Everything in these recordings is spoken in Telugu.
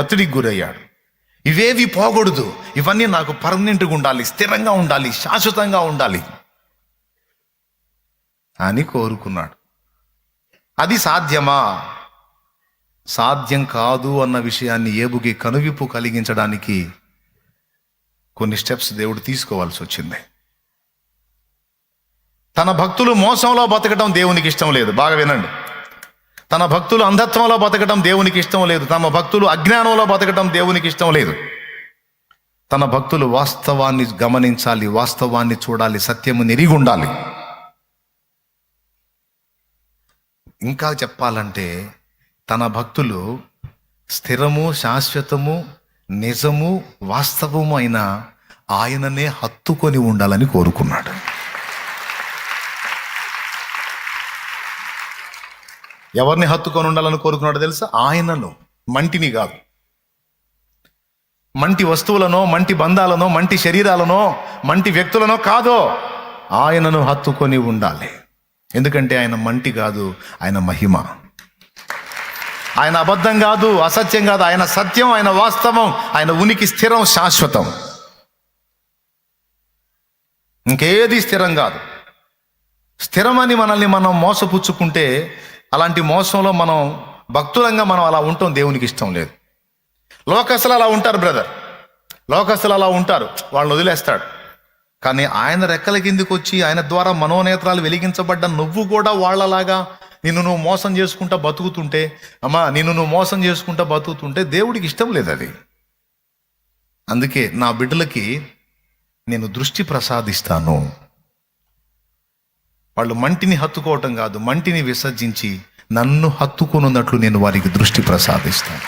ఒత్తిడికి గురయ్యాడు. ఇవేవి పోకూడదు, ఇవన్నీ నాకు పర్మనెంట్గా ఉండాలి, స్థిరంగా ఉండాలి, శాశ్వతంగా ఉండాలి అని కోరుకున్నాడు. అది సాధ్యమా? సాధ్యం కాదు అన్న విషయాన్ని ఏబుకి కనువిప్పు కలిగించడానికి కొన్ని స్టెప్స్ దేవుడు తీసుకోవాల్సి వచ్చింది. తన భక్తులు మోసంలో బతకడం దేవునికి ఇష్టం లేదు. బాగా వినండి. తన భక్తులు అంధత్వంలో బతకడం దేవునికి ఇష్టం లేదు. తమ భక్తులు అజ్ఞానంలో బతకడం దేవునికి ఇష్టం లేదు. తన భక్తులు వాస్తవాన్ని గమనించాలి, వాస్తవాన్ని చూడాలి, సత్యము ఎరిగి ఉండాలి. ఇంకా చెప్పాలంటే తన భక్తులు స్థిరము, శాశ్వతము, నిజము, వాస్తవము అయిన ఆయననే హత్తుకొని ఉండాలని కోరుకున్నాడు. ఎవరిని హత్తుకొని ఉండాలని కోరుకున్నాడో తెలుసా? ఆయనను, మంటిని కాదు. మంటి వస్తువులనో, మంటి బంధాలనో, మంటి శరీరాలనో, మంటి వ్యక్తులనో కాదో, ఆయనను హత్తుకొని ఉండాలి. ఎందుకంటే ఆయన మంటి కాదు, ఆయన మహిమ. ఆయన అబద్ధం కాదు, అసత్యం కాదు, ఆయన సత్యం, ఆయన వాస్తవం, ఆయన ఉనికి స్థిరం, శాశ్వతం. ఇంకేది స్థిరం కాదు. స్థిరమని మనల్ని మనం మోసపుచ్చుకుంటే, అలాంటి మోసంలో మనం భక్తులంగా మనం అలా ఉంటాం, దేవునికి ఇష్టం లేదు. లోకస్తులు అలా ఉంటారు బ్రదర్, లోకస్తులు అలా ఉంటారు, వాళ్ళని వదిలేస్తాడు. కానీ ఆయన రెక్కల కిందికి వచ్చి ఆయన ద్వారా మనోనేత్రాలు వెలిగించబడ్డ నువ్వు కూడా వాళ్ళలాగా నిన్ను నువ్వు మోసం చేసుకుంటా బతుకుతుంటే, నిన్ను నువ్వు మోసం చేసుకుంటా బతుకుతుంటే దేవుడికి ఇష్టం లేదు అది. అందుకే నా బిడ్డలకి నేను దృష్టి ప్రసాదిస్తాను. వాళ్ళు మంటిని హత్తుకోవటం కాదు, మంటిని విసర్జించి నన్ను హత్తుకున్నట్లు నేను వారికి దృష్టి ప్రసాదిస్తాను.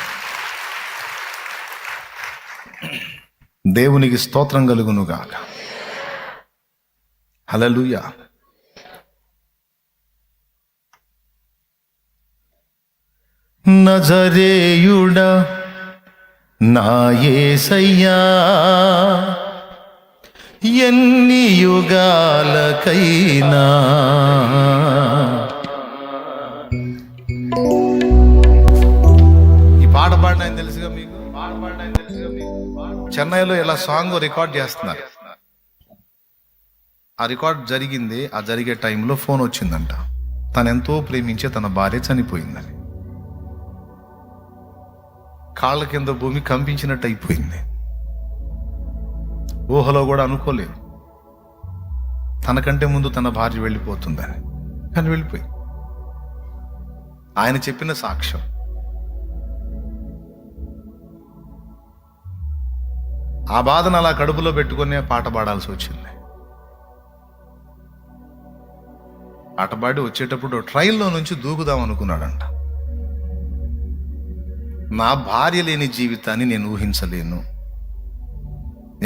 దేవునికి స్తోత్రం కలుగునుగాక. హల్లెలూయా. నజరేయుడా నా యేసయ్యా, ఎన్ని యుగాలకైనా ఈ పాట పాడిన తెలుసుగా మీకు. చెన్నైలో ఇలా సాంగ్ రికార్డ్ చేస్తున్నారు. ఆ రికార్డ్ జరిగింది. ఆ జరిగే టైంలో ఫోన్ వచ్చిందంట. తను ఎంతో ప్రేమించే తన భార్య చనిపోయిందని. కాళ్ళ కింద భూమి కంపించినట్టు అయిపోయింది. ఊహలో కూడా అనుకోలేదు తనకంటే ముందు తన భార్య వెళ్ళిపోతుందని. కానీ వెళ్ళిపోయి ఆయన చెప్పిన సాక్ష్యం. ఆ బాధను అలా కడుపులో పెట్టుకునే పాట పాడాల్సి వచ్చింది. పాట పాడి వచ్చేటప్పుడు ట్రైన్లో నుంచి దూకుదాం అనుకున్నాడంట. నా భార్య లేని జీవితాన్ని నేను ఊహించలేను.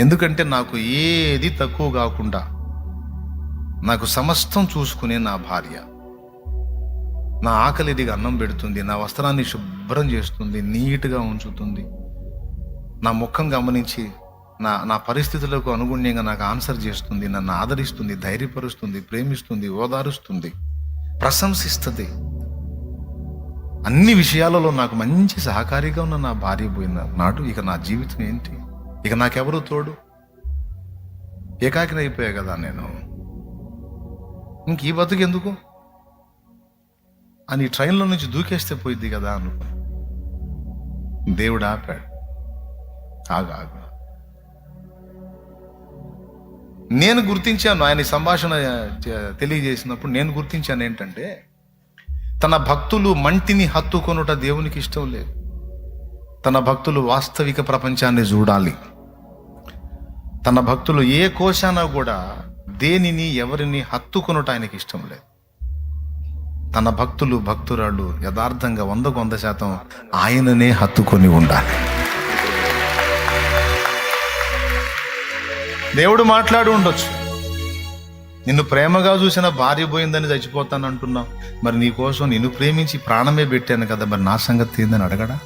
ఎందుకంటే నాకు ఏది తక్కువ కాకుండా నాకు సమస్తం చూసుకునే నా భార్య నా ఆకలిదిగా అన్నం పెడుతుంది, నా వస్త్రాన్ని శుభ్రం చేస్తుంది, నీట్గా ఉంచుతుంది, నా ముఖం గమనించి నా పరిస్థితులకు అనుగుణ్యంగా నాకు ఆన్సర్ చేస్తుంది, నన్ను ఆదరిస్తుంది, ధైర్యపరుస్తుంది, ప్రేమిస్తుంది, ఓదారుస్తుంది, ప్రశంసిస్తుంది. అన్ని విషయాలలో నాకు మంచి సహకారిగా ఉన్న నా భార్య పోయిన నాడు ఇక నా జీవితం ఏంటి? ఇక నాకెవరు తోడు? ఏకాకిని అయిపోయా కదా నేను, ఇంక ఈ బతుకు ఎందుకు అని ట్రైన్లో నుంచి దూకేస్తే పోయిద్ది కదా అనుకో. దేవుడు ఆపాడు. ఆగు. నేను గుర్తించాను, ఆయన సంభాషణ తెలియజేసినప్పుడు నేను గుర్తించాను ఏంటంటే, తన భక్తులు మంటిని హత్తుకొనుట దేవునికి ఇష్టం లేదు. తన భక్తులు వాస్తవిక ప్రపంచాన్ని చూడాలి. తన భక్తులు ఏ కోశాన కూడా దేనిని ఎవరిని హత్తుకొనుట ఆయనకి ఇష్టం లేదు. తన భక్తులు భక్తురాళ్ళు యథార్థంగా 100% ఆయననే హత్తుకొని ఉండాలి. దేవుడు మాట్లాడి ఉండొచ్చు, నిన్ను ప్రేమగా చూసిన భార్య పోయిందని చచ్చిపోతాను అంటున్నావు, మరి నీ కోసం నిన్ను ప్రేమించి ప్రాణమే పెట్టాను కదా, మరి నా సంగతి ఏందని అడగడా?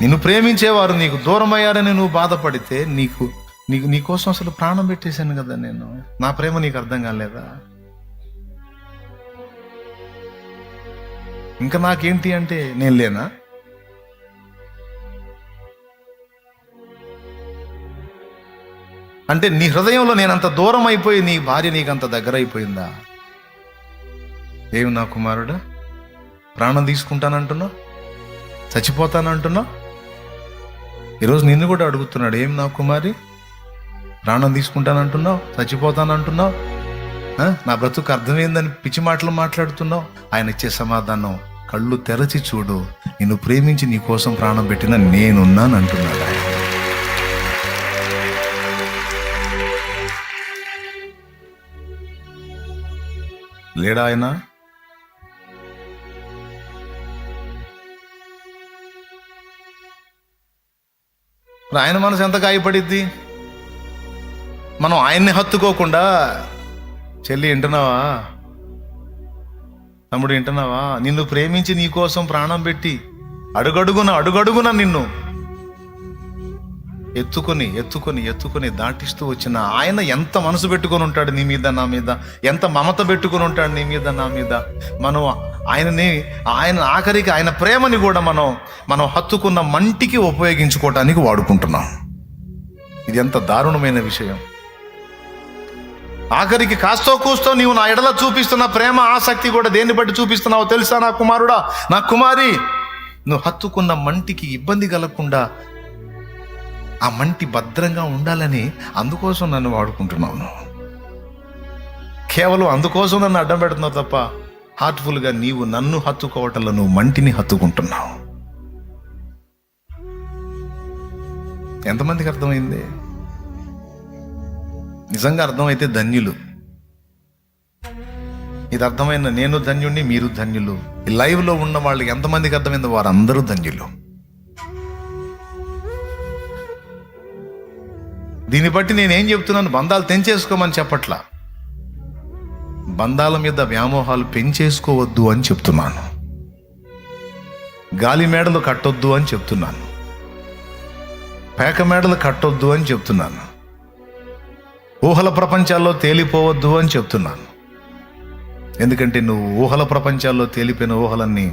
నిన్ను ప్రేమించేవారు నీకు దూరం అయ్యారని నువ్వు బాధపడితే నీకోసం అసలు ప్రాణం పెట్టేశాను కదా నేను, నా ప్రేమ నీకు అర్థం కాలేదా? ఇంకా నాకేంటి అంటే నేను లేనా? అంటే నీ హృదయంలో నేనంత దూరం అయిపోయి నీ భార్య నీకంత దగ్గర అయిపోయిందా? ఏమి నా కుమారుడా, ప్రాణం తీసుకుంటానంటున్నావు, చచ్చిపోతానంటున్నావు. ఈరోజు నిన్ను కూడా అడుగుతున్నాడు, ఏం నా కుమారి, ప్రాణం తీసుకుంటానంటున్నావు, చచ్చిపోతానంటున్నావు, నా బ్రతుకు అర్థమైందని పిచ్చి మాటలు మాట్లాడుతున్నావు. ఆయన ఇచ్చే సమాధానం, కళ్ళు తెరచి చూడు, నిన్ను ప్రేమించి నీ కోసం ప్రాణం పెట్టిన నేనున్నాను అంటున్నాడు ఆయన. లేడా ఆయన? ఆయన మనసు ఎంత గాయపడిద్ది? మనం ఆయన్ని హత్తుకోకుండా, చెల్లి వింటున్నావా, తమ్ముడు వింటున్నావా, నిన్ను ప్రేమించి నీ కోసం ప్రాణం పెట్టి అడుగడుగున నిన్ను ఎత్తుకొని దాటిస్తూ వచ్చిన ఆయన ఎంత మనసు పెట్టుకొని ఉంటాడు నీ మీద, నా మీద, ఎంత మమత పెట్టుకొని ఉంటాడు నీ మీద, నా మీద. మనం ఆయన ఆఖరికి ఆయన ప్రేమని కూడా మనం హత్తుకున్న మంటికి ఉపయోగించుకోవటానికి వాడుకుంటున్నాం. ఇది ఎంత దారుణమైన విషయం. ఆఖరికి కాస్తో కూస్తో నీవు నా ఎడల చూపిస్తున్న ప్రేమ, ఆసక్తి కూడా దేన్ని బట్టి చూపిస్తున్నావో తెలుసా నా కుమారుడా, నా కుమారి? నువ్వు హత్తుకున్న మంటికి ఇబ్బంది కలగకుండా, ఆ మంటి భద్రంగా ఉండాలని అందుకోసం నన్ను వాడుకుంటున్నాను. కేవలం అందుకోసం నన్ను అడ్డం పెడుతున్నావు తప్ప హార్ట్ఫుల్గా నీవు నన్ను హత్తుకోవటంలో నువ్వు మంటిని హత్తుకుంటున్నావు. ఎంతమందికి అర్థమైంది? నిజంగా అర్థమైతే ధన్యులు. ఇది అర్థమైన నేను ధన్యుణ్ణి, మీరు ధన్యులు. ఈ లైవ్లో ఉన్న వాళ్ళకి ఎంతమందికి అర్థమైందో వారందరూ ధన్యులు. దీన్ని బట్టి నేనేం చెప్తున్నాను? బంధాలు తెంచేసుకోమని చెప్పట్లా, బంధాల మీద వ్యామోహాలు పెంచేసుకోవద్దు అని చెప్తున్నాను. గాలి మేడలు కట్టొద్దు అని చెప్తున్నాను. పేక మేడలు కట్టొద్దు అని చెప్తున్నాను. ఊహల ప్రపంచాల్లో తేలిపోవద్దు అని చెప్తున్నాను. ఎందుకంటే నువ్వు ఊహల ప్రపంచాల్లో తేలిపోయిన ఊహలన్నీ,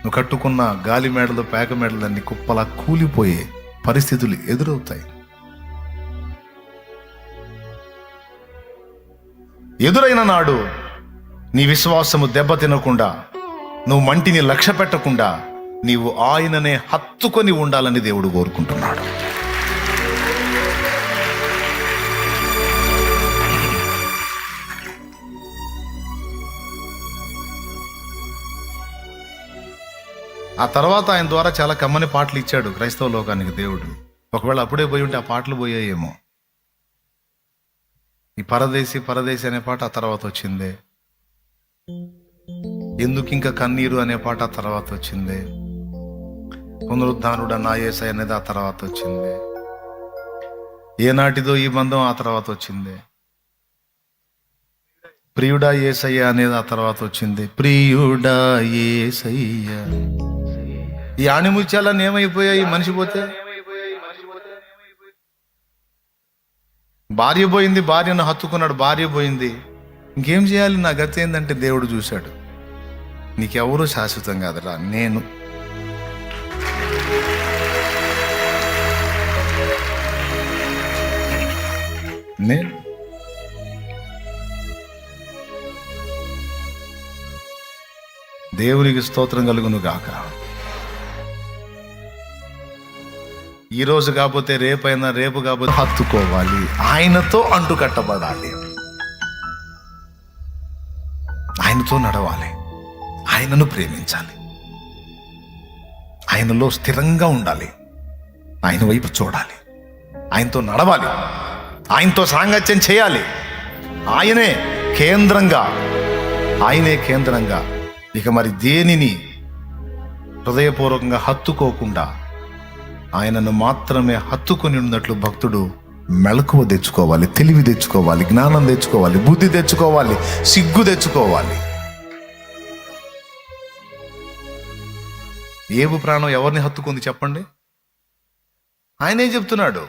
నువ్వు కట్టుకున్న గాలి మేడలు, పేక మేడలన్నీ కుప్పలా కూలిపోయే పరిస్థితులు ఎదురవుతాయి. ఎదురైన నాడు నీ విశ్వాసము దెబ్బతినకుండా, నువ్వు మంటిని లక్ష్య పెట్టకుండా, నీవు ఆయననే హత్తుకొని ఉండాలని దేవుడు కోరుకుంటున్నాడు. ఆ తర్వాత ఆయన ద్వారా చాలా కమ్మని పాటలు ఇచ్చాడు క్రైస్తవ లోకానికి దేవుడు. ఒకవేళ అప్పుడే పోయి ఉంటే ఆ పాటలు పోయాయేమో. ఈ పరదేశి అనే పాట ఆ తర్వాత వచ్చిందే. ఎందుకు ఇంకా కన్నీరు అనే పాట ఆ తర్వాత వచ్చిందే. పునరుద్ధానుడ నా యేసయ్య అనేది ఆ తర్వాత వచ్చిందే. ఏనాటిదో ఈ బంధం ఆ తర్వాత వచ్చిందే. ప్రియుడా యేసయ్య అనేది ఆ తర్వాత వచ్చింది. ప్రియుడా యేసయ్య. ఈ ఆణిముత్యాలన్నీ ఏమైపోయాయి మనిషి పోతే? భార్య పోయింది, భార్యను హత్తుకున్నాడు, భార్య పోయింది, ఇంకేం చేయాలి? నా గతి ఏంటంటే దేవుడు చూశాడు, నీకెవరూ శాశ్వతం కాదురా, నేను. దేవునికి స్తోత్రం కలుగును గాక. ఈరోజు కాకపోతే రేపైనా, రేపు కాకపోతే హత్తుకోవాలి, ఆయనతో అంటు కట్టబడాలి, ఆయనతో నడవాలి, ఆయనను ప్రేమించాలి, ఆయనలో స్థిరంగా ఉండాలి, ఆయన వైపు చూడాలి, ఆయనతో నడవాలి, ఆయనతో సాంగత్యం చేయాలి. ఆయనే కేంద్రంగా ఇక మరి దేనిని హృదయపూర్వకంగా హత్తుకోకుండా ఆయనను మాత్రమే హత్తుకొని ఉన్నట్లు భక్తుడు మెలకువ తెచ్చుకోవాలి, తెలివి తెచ్చుకోవాలి, జ్ఞానం తెచ్చుకోవాలి, బుద్ధి తెచ్చుకోవాలి, సిగ్గు తెచ్చుకోవాలి. ఏవు ప్రాణం ఎవరిని హత్తుకుంది చెప్పండి? ఆయనే చెప్తున్నాడు.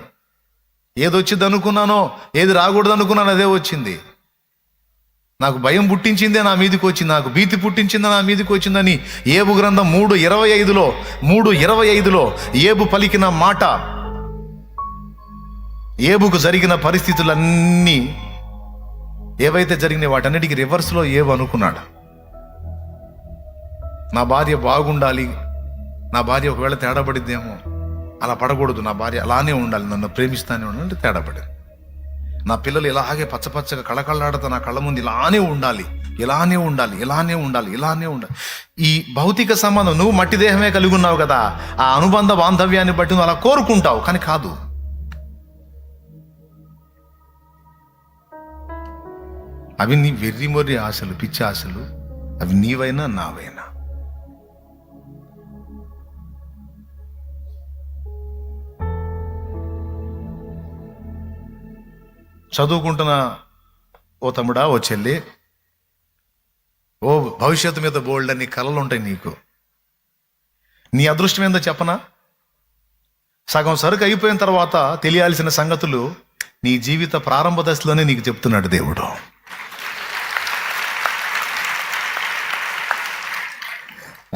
ఏది వచ్చింది అనుకున్నానో, ఏది రాకూడదు అనుకున్నానో అదే వచ్చింది. నాకు భయం పుట్టించిందే నా మీదకి వచ్చింది, నాకు భీతి పుట్టించిందే నా మీదకి వచ్చిందని ఏబు గ్రంథం 3:25లో ఏబు పలికిన మాట, ఏబుకు జరిగిన పరిస్థితులన్నీ ఏవైతే జరిగినాయి వాటన్నిటికీ రివర్స్లో ఏబు అనుకున్నాడు. నా భార్య బాగుండాలి, నా భార్య ఒకవేళ తేడా పడిద్దేమో, అలా పడకూడదు, నా భార్య అలానే ఉండాలి, నన్ను ప్రేమిస్తానే ఉండాలంటే తేడా పడింది. నా పిల్లలు ఇలాగే పచ్చపచ్చగా కళకళలాడుతా నా కళ్ళ ముందు ఇలానే ఉండాలి, ఇలానే ఉండాలి, ఇలానే ఉండాలి, ఇలానే ఉండాలి. ఈ భౌతిక సంబంధం, నువ్వు మట్టి దేహమే కలిగి ఉన్నావు కదా, ఆ అనుబంధ బాంధవ్యాన్ని బట్టి నువ్వు అలా కోరుకుంటావు, కానీ కాదు. అవి నీ వెర్రిమొర్రి ఆశలు, పిచ్చి ఆశలు, అవి నీవైనా నావైనా. చదువుకుంటున్న ఓ తమ్ముడా, ఓ చెల్లి, ఓ భవిష్యత్తు మీద బోల్డ్ అని కలలు ఉంటాయి నీకు. నీ అదృష్టం ఏందో చెప్పనా? సగం సరుకు అయిపోయిన తర్వాత తెలియాల్సిన సంగతులు నీ జీవిత ప్రారంభ దశలోనే నీకు చెప్తున్నాడు దేవుడు.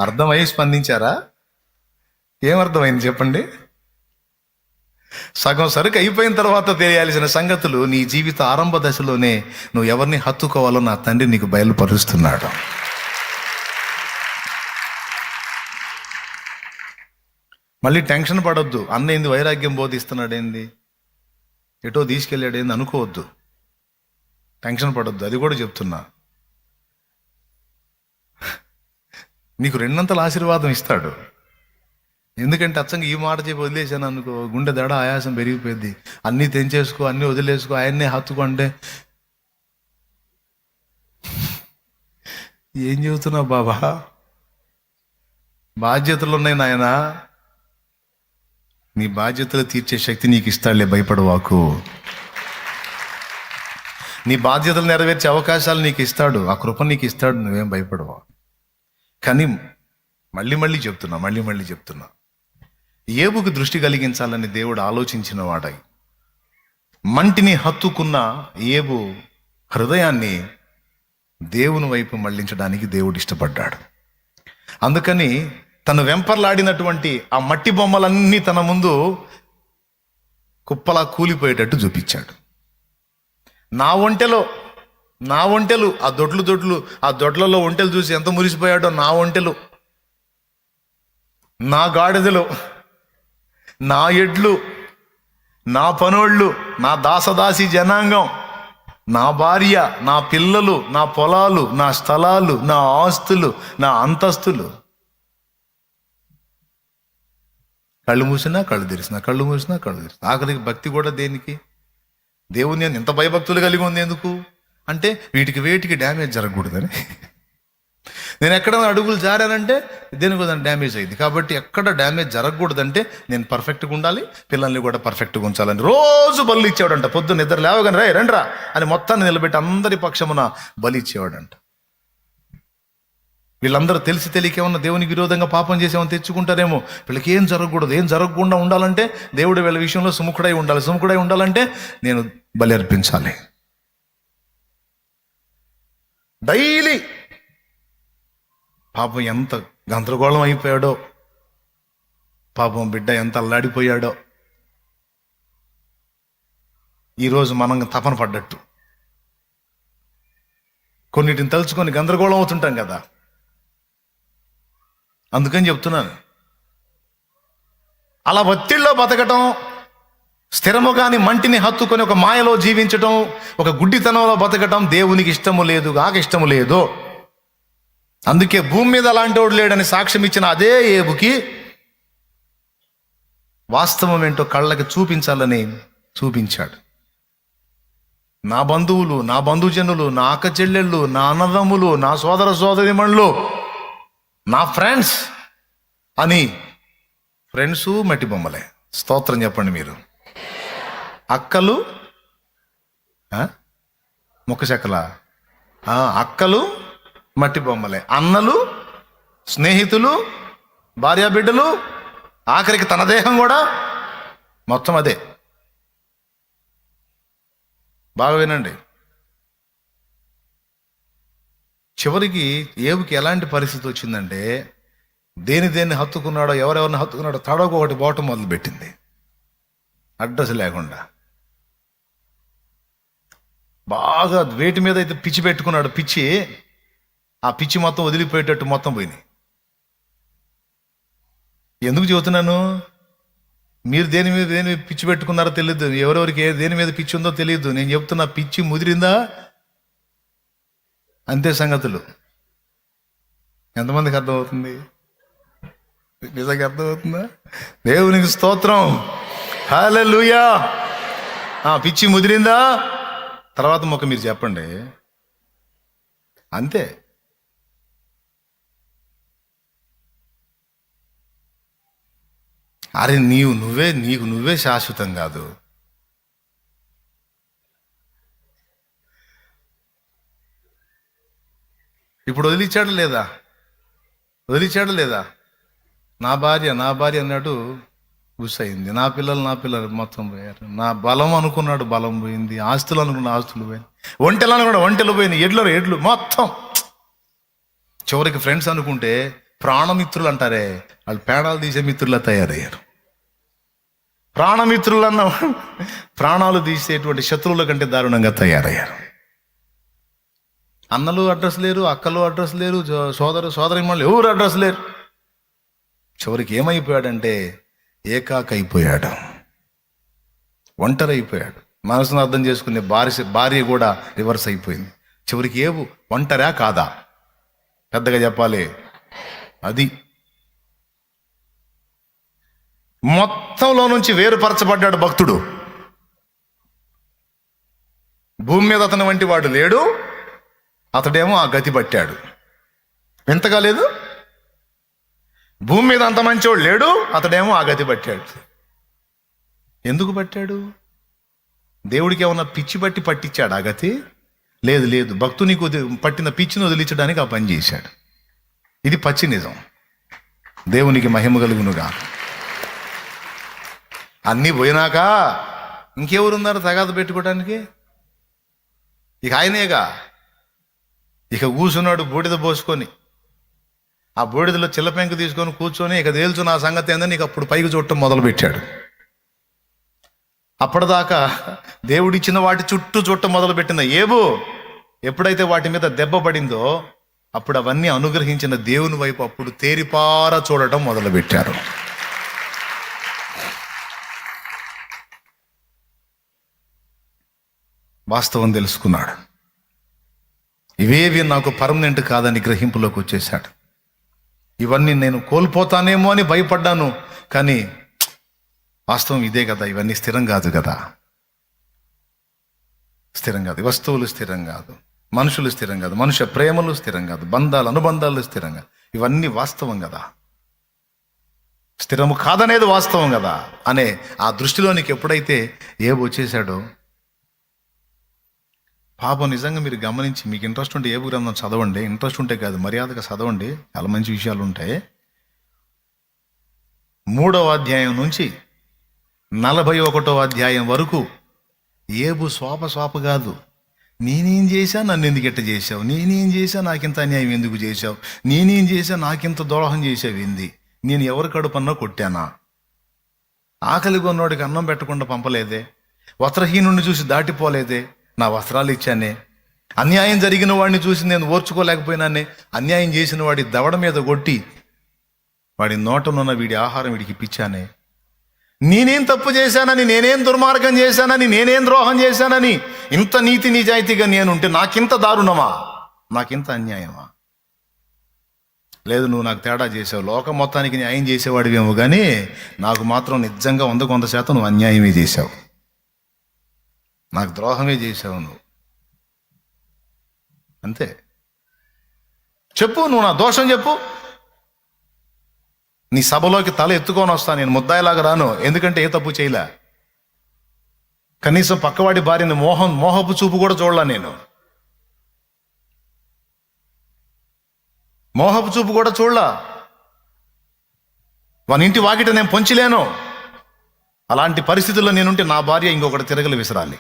అర్థమై స్పందించారా? ఏమర్థమైంది చెప్పండి? సగం సరుకు అయిపోయిన తర్వాత తెలియాల్సిన సంగతులు నీ జీవిత ఆరంభ దశలోనే నువ్వు ఎవరిని హత్తుకోవాలో నా తండ్రి నీకు బయలుపరుస్తున్నాడు. మళ్ళీ టెన్షన్ పడొద్దు, అన్న ఏంది వైరాగ్యం బోధిస్తున్నాడు, ఏంది ఎటో తీసుకెళ్ళాడు ఏంది అనుకోవద్దు, టెన్షన్ పడొద్దు. అది కూడా చెప్తున్నా, నీకు రెండంతల ఆశీర్వాదం ఇస్తాడు. ఎందుకంటే అచ్చంగా ఈ మాట చెప్పి వదిలేసాను అనుకో, గుండె దడ ఆయాసం పెరిగిపోయింది. అన్నీ తెంచేసుకో, అన్నీ వదిలేసుకో, ఆయన్నే హత్తుకో అంటే ఏం చెబుతున్నావు బాబా? బాధ్యతలు ఉన్నాయి నాయన, నీ బాధ్యతలు తీర్చే శక్తి నీకు ఇస్తాడులే, భయపడవాకు. నీ బాధ్యతలు నెరవేర్చే అవకాశాలు నీకు ఇస్తాడు, ఆ కృప నీకు ఇస్తాడు, నువ్వేం భయపడవా. కానీ మళ్ళీ చెప్తున్నా, ఏబుకు దృష్టి కలిగించాలని దేవుడు ఆలోచించిన వాడై మంటిని హత్తుకున్న ఏబు హృదయాన్ని దేవుని వైపు మళ్లించడానికి దేవుడు ఇష్టపడ్డాడు. అందుకని తను వెంపర్లాడినటువంటి ఆ మట్టి బొమ్మలన్నీ తన ముందు కుప్పలా కూలిపోయేటట్టు చూపించాడు. నా ఒంటెలు ఆ దొడ్లు ఆ దొడ్లలో ఒంటెలు చూసి ఎంత మురిసిపోయాడో, నా ఒంటెలు, నా గాడిదలు, నా ఎడ్లు, నా పనోళ్ళు, నా దాసదాసి జనాంగం, నా భార్య, నా పిల్లలు, నా పొలాలు, నా స్థలాలు, నా ఆస్తులు, నా అంతస్తులు. కళ్ళు మూసినా కళ్ళు తెరిసినా, కళ్ళు మూసినా కళ్ళు తెరిసినా. ఆఖరికి భక్తి కూడా దేనికి? దేవుని ఇంత భయభక్తులు కలిగి ఉంది ఎందుకు అంటే వేటికి డ్యామేజ్ జరగకూడదని. నేను ఎక్కడ అడుగులు జారానంటే దేనికి దాని డ్యామేజ్ అయింది. కాబట్టి ఎక్కడ డ్యామేజ్ జరగకూడదంటే నేను పర్ఫెక్ట్గా ఉండాలి, పిల్లల్ని కూడా పర్ఫెక్ట్గా ఉంచాలని రోజు బలి ఇచ్చేవాడంట. పొద్దున్న నిద్ర లేవగానే రే రండ్రా అని మొత్తాన్ని నిలబెట్టి అందరి పక్షమున బలి ఇచ్చేవాడంట. వీళ్ళందరూ తెలిసి తెలియకేమన్నా దేవునికి విరోధంగా పాపం చేసేమని తెచ్చుకుంటారేమో. వీళ్ళకి ఏం జరగకూడదు, ఏం జరగకుండా ఉండాలంటే దేవుడు వీళ్ళ విషయంలో సుముఖుడై ఉండాలంటే నేను బలి అర్పించాలి. డైలీ పాపం ఎంత గందరగోళం అయిపోయాడో, పాపం బిడ్డ ఎంత అల్లాడిపోయాడో. ఈరోజు మనం తపన పడ్డట్టు కొన్నిటిని తలుచుకొని గందరగోళం అవుతుంటాం కదా. అందుకని చెప్తున్నాను, అలా ఒత్తిడిలో బతకటం, స్థిరము కాని మంటిని హత్తుకొని ఒక మాయలో జీవించటం, ఒక గుడ్డితనంలో బతకటం దేవునికి ఇష్టము లేదు. అందుకే భూమి మీద అలాంటి వాడు లేడని సాక్ష్యం ఇచ్చిన అదే ఏబుకి వాస్తవం ఏంటో కళ్ళకి చూపించాలని చూపించాడు. నా బంధువులు, నా బంధుజనులు, నా అక్క చెల్లెళ్ళు, నా అన్నదమ్ములు, నా సోదర సోదరిమణులు, నా ఫ్రెండ్స్ అని. ఫ్రెండ్స్ మట్టి బొమ్మలే. స్తోత్రం చెప్పండి మీరు. అక్కలు ముక్క చెక్కల, అక్కలు మట్టి బొమ్మలే, అన్నలు, స్నేహితులు, భార్యా బిడ్డలు, ఆఖరికి తన దేహం కూడా మొత్తం అదే. బాగా వినండి, చివరికి ఏవుకి ఎలాంటి పరిస్థితి వచ్చిందంటే దేన్ని హత్తుకున్నాడో ఎవరెవరిని హత్తుకున్నాడో తడవకు ఒకటి పోవటం మొదలుపెట్టింది, అడ్రస్ లేకుండా. బాగా వేటి మీద అయితే పిచ్చి పెట్టుకున్నాడు, పిచ్చి, ఆ పిచ్చి మొత్తం వదిలిపోయేటట్టు మొత్తం పోయినాయి. ఎందుకు చెబుతున్నాను? మీరు దేని పిచ్చి పెట్టుకున్నారో తెలియదు, ఎవరెవరికి దేని మీద పిచ్చి ఉందో తెలియదు. నేను చెప్తున్నా, పిచ్చి ముదిరిందా అంతే సంగతులు. ఎంతమందికి అర్థమవుతుంది? నిజంగా అర్థమవుతుందా? దేవునికి స్తోత్రం, హల్లెలూయా. పిచ్చి ముదిరిందా? తర్వాత మొక్క మీరు చెప్పండి. అంతే. అరే నీకు నువ్వే శాశ్వతం కాదు. ఇప్పుడు వదిలిచ్చాడు లేదా? నా భార్య అన్నాడు, గుస్సయింది. నా పిల్లలు మొత్తం పోయారు. నా బలం అనుకున్నాడు, బలం పోయింది. ఆస్తులు అనుకున్న ఆస్తులు పోయింది. ఒంటెలు అనుకున్నా, ఒంటెలు పోయింది. ఎడ్లు మొత్తం. చివరికి ఫ్రెండ్స్ అనుకుంటే ప్రాణమిత్రులు అంటారే, వాళ్ళు పేడాలు తీసే మిత్రులా తయారయ్యారు. ప్రాణమిత్రులు అన్న ప్రాణాలు తీసేటువంటి శత్రువుల కంటే దారుణంగా తయారయ్యారు. అన్నలు అడ్రస్ లేరు, అక్కలు అడ్రస్ లేరు, సోదరిమణులు ఎవరు అడ్రస్ లేరు. చివరికి ఏమైపోయాడంటే ఏకాకైపోయాడు, ఒంటరైపోయాడు. మనసును అర్థం చేసుకునే భార్య కూడా రివర్స్ అయిపోయింది. చివరికి ఏవు ఒంటరా కాదా? పెద్దగా చెప్పాలి. అది మొత్తంలో నుంచి వేరుపరచబడ్డాడు భక్తుడు. భూమి మీద అతని వంటి వాడు లేడు, అతడేమో ఆ గతి పట్టాడు. ఎంతగా లేదు? భూమి మీద అంత మంచివాడు లేడు, అతడేమో ఆ గతి పట్టాడు. ఎందుకు పట్టాడు? దేవుడికి ఏమన్నా పిచ్చి బట్టి పట్టించాడు ఆ గతి? లేదు. భక్తునికి పట్టిన పిచ్చిని వదిలించడానికి ఆ పని చేశాడు. ఇది పచ్చి నిజం. దేవునికి మహిమ కలుగునుగా. అన్నీ పోయినాక ఇంకెవరున్నారు తగాద పెట్టుకోవడానికి? ఇక ఆయనేగా. ఇక కూర్చున్నాడు బూడిద పోసుకొని, ఆ బూడిదలో చిల్లపెంకు తీసుకొని కూర్చొని, ఇక తేల్చు నా సంగతి ఏందని ఇక అప్పుడు పైకి చూడటం మొదలుపెట్టాడు. అప్పటిదాకా దేవుడిచ్చిన వాటి చుట్టూ చూడటం మొదలుపెట్టింది ఏబు. ఎప్పుడైతే వాటి మీద దెబ్బ పడిందో అప్పుడు అవన్నీ అనుగ్రహించిన దేవుని వైపు అప్పుడు తేరిపార చూడటం మొదలుపెట్టారు. వాస్తవం తెలుసుకున్నాడు. ఇవేవి నాకు పర్మనెంట్ కాదని గ్రహింపులోకి వచ్చేశాడు. ఇవన్నీ నేను కోల్పోతానేమో అని భయపడ్డాను, కానీ వాస్తవం ఇదే కదా, ఇవన్నీ స్థిరం కాదు కదా. స్థిరం కాదు, వస్తువులు స్థిరం కాదు, మనుషులు స్థిరం కాదు, మనుష్య ప్రేమలు స్థిరం కాదు, అనుబంధాలు స్థిరం కాదు. ఇవన్నీ వాస్తవం కదా, స్థిరము కాదనేది వాస్తవం కదా అనే ఆ దృష్టిలోనికి ఎప్పుడైతే ఏబు వచ్చేసాడో, పాపం నిజంగా మీరు గమనించి, మీకు ఇంట్రెస్ట్ ఉంటే ఏబు గ్రంథం చదవండి. ఇంట్రెస్ట్ ఉంటే కాదు, మర్యాదగా చదవండి, చాలా మంచి విషయాలు ఉంటాయి. 3వ అధ్యాయం నుంచి 41వ అధ్యాయం వరకు ఏబు స్వాప కాదు. నేనేం చేశా, నన్ను ఎందుకు ఎట్ట చేశావు, నేనేం చేశా, నాకింత అన్యాయం ఎందుకు చేశావు, నేనేం చేశా, నాకింత ద్రోహం చేసావు ఏంది, నేను ఎవరి కడుపన్నా కొట్టానా, ఆకలి కొన్నోడికి అన్నం పెట్టకుండా పంపలేదే, వస్త్రహీనుడిని చూసి దాటిపోలేదే, నా వస్త్రాలు ఇచ్చానే, అన్యాయం జరిగిన వాడిని చూసి నేను ఓర్చుకోలేకపోయినానే, అన్యాయం చేసిన వాడి దవడ మీద కొట్టి వాడి నోటనున్న వీడి ఆహారం వీడికి ఇప్పించానే, నేనేం తప్పు చేశానని, నేనేం దుర్మార్గం చేశానని, నేనేం ద్రోహం చేశానని, ఇంత నీతి నిజాయితీగా నేనుంటే నాకింత దారుణమా, నాకింత అన్యాయమా? లేదు, నువ్వు నాకు తేడా చేసావు. లోకం మొత్తానికి న్యాయం చేసేవాడివేమో కానీ నాకు మాత్రం నిజంగా 100% నువ్వు అన్యాయమే చేశావు, నాకు ద్రోహమే చేశావు నువ్వు. అంతే. చెప్పు, నువ్వు నా దోషం చెప్పు. నీ సభలోకి తల ఎత్తుకొని వస్తా, నేను ముద్దాయిలాగా రాను. ఎందుకంటే ఏ తప్పు చేయలే. కనీసం పక్కవాడి భార్యని మోహపు చూపు కూడా చూడలా, నేను మోహపు చూపు కూడా చూడలా. వాని ఇంటి వాకిట నేను పొంచలేను. అలాంటి పరిస్థితుల్లో నేనుంటే నా భార్య ఇంకొకటి తిరగలు విసరాలి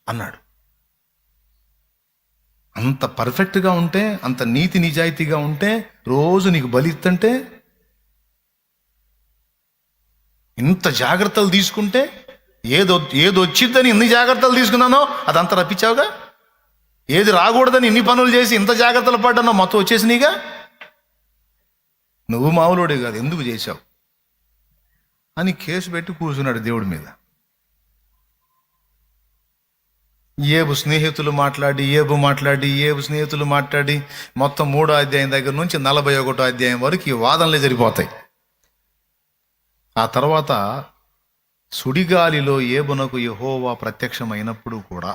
అన్నాడు. అంత పర్ఫెక్ట్గా ఉంటే, అంత నీతి నిజాయితీగా ఉంటే, రోజు నీకు బలి ఇస్తుంటే, ఇంత జాగ్రత్తలు తీసుకుంటే, ఏదొచ్చిద్దని ఇన్ని జాగ్రత్తలు తీసుకున్నానో అదంతా రప్పించావుగా. ఏది రాకూడదని ఇన్ని పనులు చేసి ఇంత జాగ్రత్తలు పడ్డానో మొత్తం వచ్చేసినాయిగా. నువ్వు మామూలుడే కాదు, ఎందుకు చేశావు అని కేసు పెట్టి కూర్చున్నాడు దేవుడి మీద. ఏబు స్నేహితులు మాట్లాడి మొత్తం 3వ అధ్యాయం దగ్గర నుంచి 41వ అధ్యాయం వరకు ఈ వాదనలే జరిగిపోతాయి. ఆ తర్వాత సుడిగాలిలో ఏబునకు యెహోవా ప్రత్యక్షమైనప్పుడు కూడా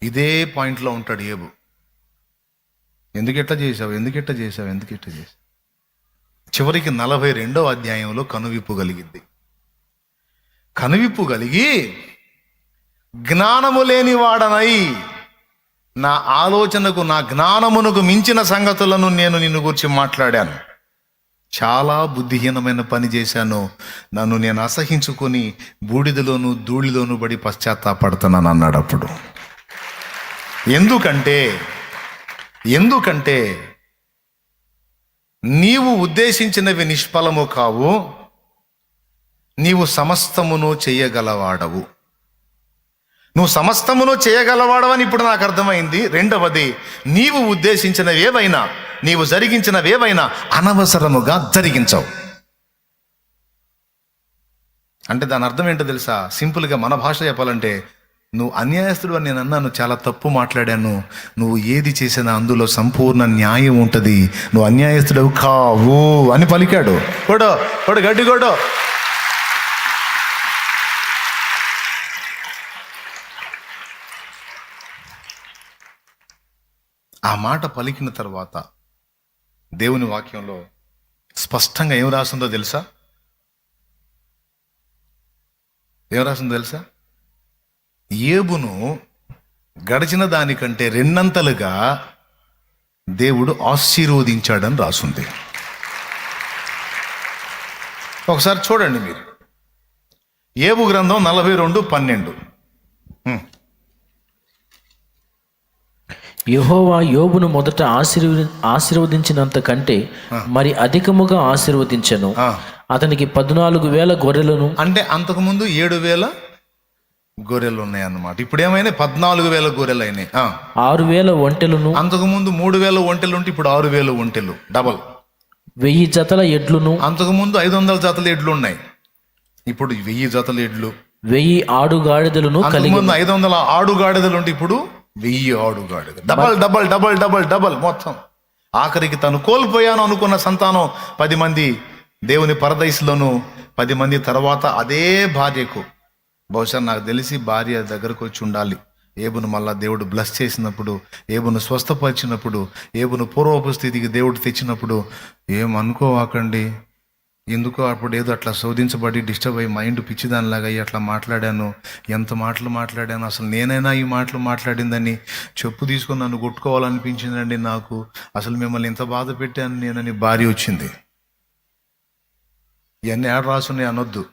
ఇదే పాయింట్లో ఉంటాడు ఏబు. ఎందుకు ఇట్లా చేశావు. చివరికి 42వ అధ్యాయంలో కనువిప్పు కలిగి జ్ఞానము లేనివాడనై నా ఆలోచనకు, నా జ్ఞానమునకు మించిన సంగతులను నేను నిన్ను గురించి మాట్లాడాను. చాలా బుద్ధిహీనమైన పని చేశాను. నన్ను నేను అసహించుకొని బూడిదలోను ధూళిలోను పడి పశ్చాత్తాపడుతున్నాను అన్నాడు. అప్పుడు ఎందుకంటే నీవు ఉద్దేశించినవి నిష్ఫలము కావు, నీవు సమస్తమును చేయగలవాడవు. నువ్వు సమస్తమును చేయగలవాడవని ఇప్పుడు నాకు అర్థమైంది. రెండవది, నీవు ఉద్దేశించినవేవైనా, నీవు జరిగించినవేవైనా అనవసరముగా జరిగించవు. అంటే దాని అర్థం ఏంటో తెలుసా? సింపుల్గా మన భాష చెప్పాలంటే, నువ్వు అన్యాయస్తుడు అని నేను అన్నాను, చాలా తప్పు మాట్లాడాను. నువ్వు ఏది చేసినా అందులో సంపూర్ణ న్యాయం ఉంటుంది. నువ్వు అన్యాయస్తుడు కావు అని పలికాడు. కొడు గడ్డి కొడు. ఆ మాట పలికిన తర్వాత దేవుని వాక్యంలో స్పష్టంగా ఏం రాసిందో తెలుసా? ఏబును గడిచిన దానికంటే 2 అంతలుగా దేవుడు ఆశీర్వదించాడని రాసుంది. ఒకసారి చూడండి మీరు, ఏబు గ్రంథం 42:12. యెహోవా యోబును మొదట ఆశీర్వదించినంత కంటే మరి అధికముగా ఆశీర్వదించెను. అతనికి 14,000 గొర్రెలను, అంటే అంతకుముందు 7,000 గొర్రెలు ఉన్నాయన్నమాట. ఇప్పుడు ఏమైనా 14,000 గొర్రెలు అయినాయి. 6,000 ఒంటెలను, అంతకుముందు 3,000 ఒంటెలు ఉంటే ఇప్పుడు 6,000 ఒంటెలు, డబల్. 1000 జతల ఎడ్లును, అంతకుముందు 500 జతల ఎడ్లు ఉన్నాయి, ఇప్పుడు 1000 జతల ఎడ్లు. 1000 ఆడుగాడిదలను కలిగి, 500 ఆడుగాడిదలు ఉంటే ఇప్పుడు 1000 ఆడుగాడిదలు. డబల్ మొత్తం. ఆఖరికి తను కోల్పోయాను అనుకున్న సంతానం 10 మంది దేవుని పరదైసులోను, 10 మంది తర్వాత అదే భార్యకు, బహుశా నాకు తెలిసి భార్య దగ్గరకు వచ్చి ఉండాలి. ఏబును మళ్ళా దేవుడు బ్లెస్ చేసినప్పుడు, ఏబును స్వస్థపరిచినప్పుడు, ఏబును పూర్వపు స్థితికి దేవుడు తెచ్చినప్పుడు, ఏమనుకోవాకండి, ఎందుకో అప్పుడు ఏదో అట్లా శోధించబడి డిస్టర్బ్ అయ్యి మైండ్ పిచ్చిదానిలాగా అయ్యి అట్లా మాట్లాడాను, ఎంత మాటలు మాట్లాడాను, అసలు నేనైనా ఈ మాటలు మాట్లాడిందని చెప్పు తీసుకొని నన్ను కొట్టుకోవాలనిపించిందండి నాకు, అసలు మిమ్మల్ని ఎంత బాధ పెట్టాను నేనని భార్య వచ్చింది. ఇవన్నీ ఏడ రాసున్నాయి అనొద్దు.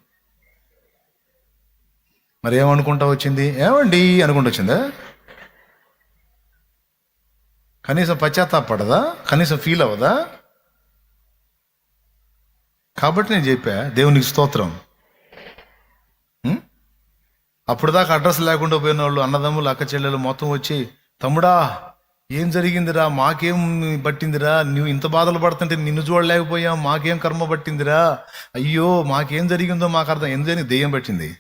మరి ఏమనుకుంటా వచ్చింది? ఏమండి అనుకుంటూ వచ్చిందా? కనీసం పశ్చాత్తాపడదా? కనీసం ఫీల్ అవ్వదా? కాబట్టి నేను చెప్పా, దేవునికి స్తోత్రం. అప్పుడు దాకా అడ్రస్ లేకుండా పోయిన వాళ్ళు, అన్నదమ్ములు, అక్క చెల్లెలు మొత్తం వచ్చి, తమ్ముడా ఏం జరిగిందిరా, మాకేం పట్టిందిరా, నువ్వు ఇంత బాధలు పడుతుంటే నిన్ను చూడలేకపోయాం, మాకేం కర్మ పట్టిందిరా, అయ్యో మాకేం జరిగిందో మాకు అర్థం. ఎందుకని? దెయ్యం పట్టింది.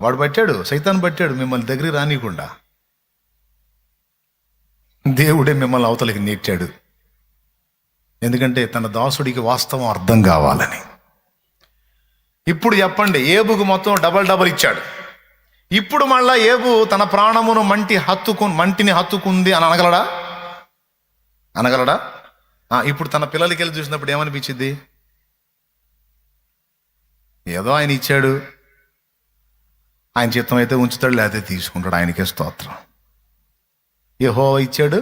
వాడు పట్టాడు, సైతాన్ పట్టాడు మిమ్మల్ని దగ్గరికి రానియకుండా. దేవుడే మిమ్మల్ని అవతలకి నెట్టాడు. ఎందుకంటే తన దాసుడికి వాస్తవం అర్థం కావాలని. ఇప్పుడు చెప్పండి, ఏబుకు మొత్తం డబల్ ఇచ్చాడు. ఇప్పుడు మళ్ళా ఏబు తన ప్రాణమును మంటిని హత్తుకుంది అని అనగలడా? ఇప్పుడు తన పిల్లలకి వెళ్ళి చూసినప్పుడు ఏమనిపించింది? ఏదో ఆయన ఇచ్చాడు, ఆయన చిత్తం అయితే ఉంచుతాడు, లేకపోతే తీసుకుంటాడు, ఆయనకే స్తోత్రం. యెహోవా ఇచ్చాడు,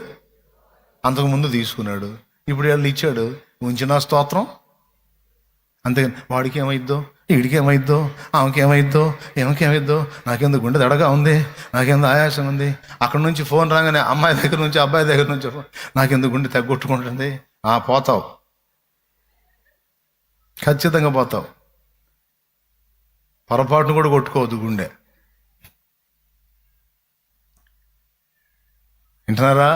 అంతకుముందు తీసుకున్నాడు, ఇప్పుడు వాళ్ళు ఇచ్చాడు, ఉంచిన స్తోత్రం, అంతేగాని వాడికి ఏమైద్దో, వీడికి ఏమైద్దో, ఆమెకి ఏమైద్దో, ఏమైద్దో, నాకెందుకు గుండె దడగా ఉంది, నాకెందుకు ఆయాసం ఉంది. అక్కడ నుంచి ఫోన్ రాగానే అమ్మాయి దగ్గర నుంచి అబ్బాయి దగ్గర నుంచి నాకెందుకు గుండె తగ్గొట్టుకుంటుంది. పోతావు, ఖచ్చితంగా పోతావు. పొరపాటును కూడా కొట్టుకోవద్దు గుండె. వింటున్నారా?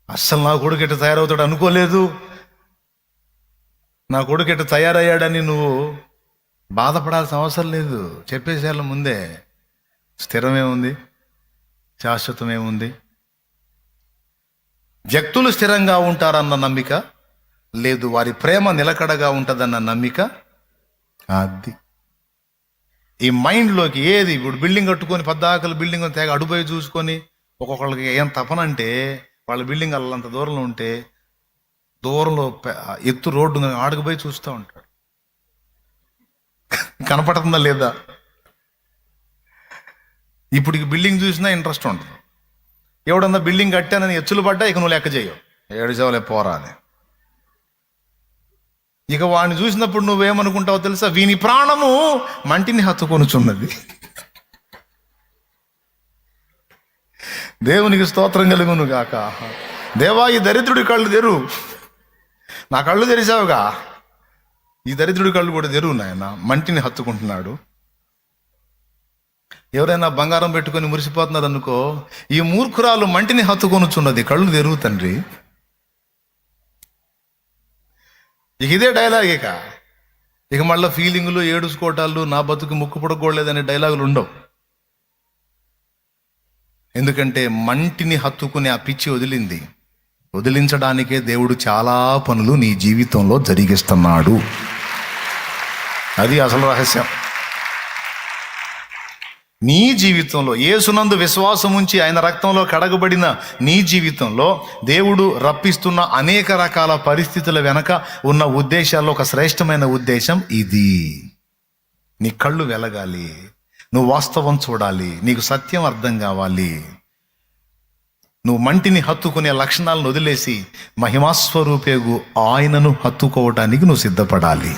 అస్సలు నా కొడుకు ఎట్లా తయారవుతాడు అనుకోలేదు. నా కొడుకు ఎట్లా తయారయ్యాడని నువ్వు బాధపడాల్సిన అవసరం లేదు. చెప్పేసేళ్ళ ముందే స్థిరమేముంది, శాశ్వతమేముంది. వ్యక్తులు స్థిరంగా ఉంటారన్న నమ్మిక లేదు, వారి ప్రేమ నిలకడగా ఉంటుందన్న నమ్మిక. అది ఈ మైండ్లోకి ఏది ఇప్పుడు బిల్డింగ్ కట్టుకొని పద్దాకలు బిల్డింగ్ తెగ అడుపోయి చూసుకొని ఒక్కొక్కళ్ళకి ఏం తపనంటే వాళ్ళ బిల్డింగ్ అల్లంత దూరంలో ఉంటే దూరంలో ఎత్తు రోడ్డు ఆడకపోయి చూస్తూ ఉంటాడు. కనపడుతుందా లేదా? ఇప్పుడు బిల్డింగ్ చూసినా ఇంట్రెస్ట్ ఉంటుంది. ఎవడన్నా బిల్డింగ్ కట్టానని ఎచ్చులు పడ్డా ఇక నువ్వు లెక్క చేయవు, ఏడుచవలే పోరా అని. ఇక వాడిని చూసినప్పుడు నువ్వేమనుకుంటావో తెలుసా? వీని ప్రాణము మంటిని హత్తుకొనుచున్నది. దేవునికి స్తోత్రం కలుగును గాక. దేవా, ఈ దరిద్రుడి కళ్ళు తెరు. నా కళ్ళు తెరిచావుగా, ఈ దరిద్రుడి కళ్ళు కూడా తెరువు నాయన. మంటిని హత్తుకుంటున్నాడు. ఎవరైనా బంగారం పెట్టుకొని మురిసిపోతున్నారు అనుకో, ఈ మూర్ఖురాలు మంటిని హత్తుకొనుచున్నది, కళ్ళు తెరువు తండ్రి. ఇదే డైలాగ్. ఇక మళ్ళీ ఫీలింగులు, ఏడుసుకోవటాలు, నా బతుకు ముక్కు పుడకూడలేదనే డైలాగులు ఉండవు. ఎందుకంటే మంటిని హత్తుకునే ఆ పిచ్చి వదిలించడానికే దేవుడు చాలా పనులు నీ జీవితంలో జరిగిస్తున్నాడు. అది అసలు రహస్యం. నీ జీవితంలో యేసునందు విశ్వాసం ఉంచి ఆయన రక్తంలో కడగబడిన నీ జీవితంలో దేవుడు రప్పిస్తున్న అనేక రకాల పరిస్థితుల వెనక ఉన్న ఉద్దేశాల్లో ఒక శ్రేష్టమైన ఉద్దేశం ఇది. నీ కళ్ళు వెలగాలి, నువ్వు వాస్తవం చూడాలి, నీకు సత్యం అర్థం కావాలి. నువ్వు మంటిని హత్తుకునే లక్షణాలను వదిలేసి మహిమాస్వరూపేగు ఆయనను హత్తుకోవటానికి నువ్వు సిద్ధపడాలి.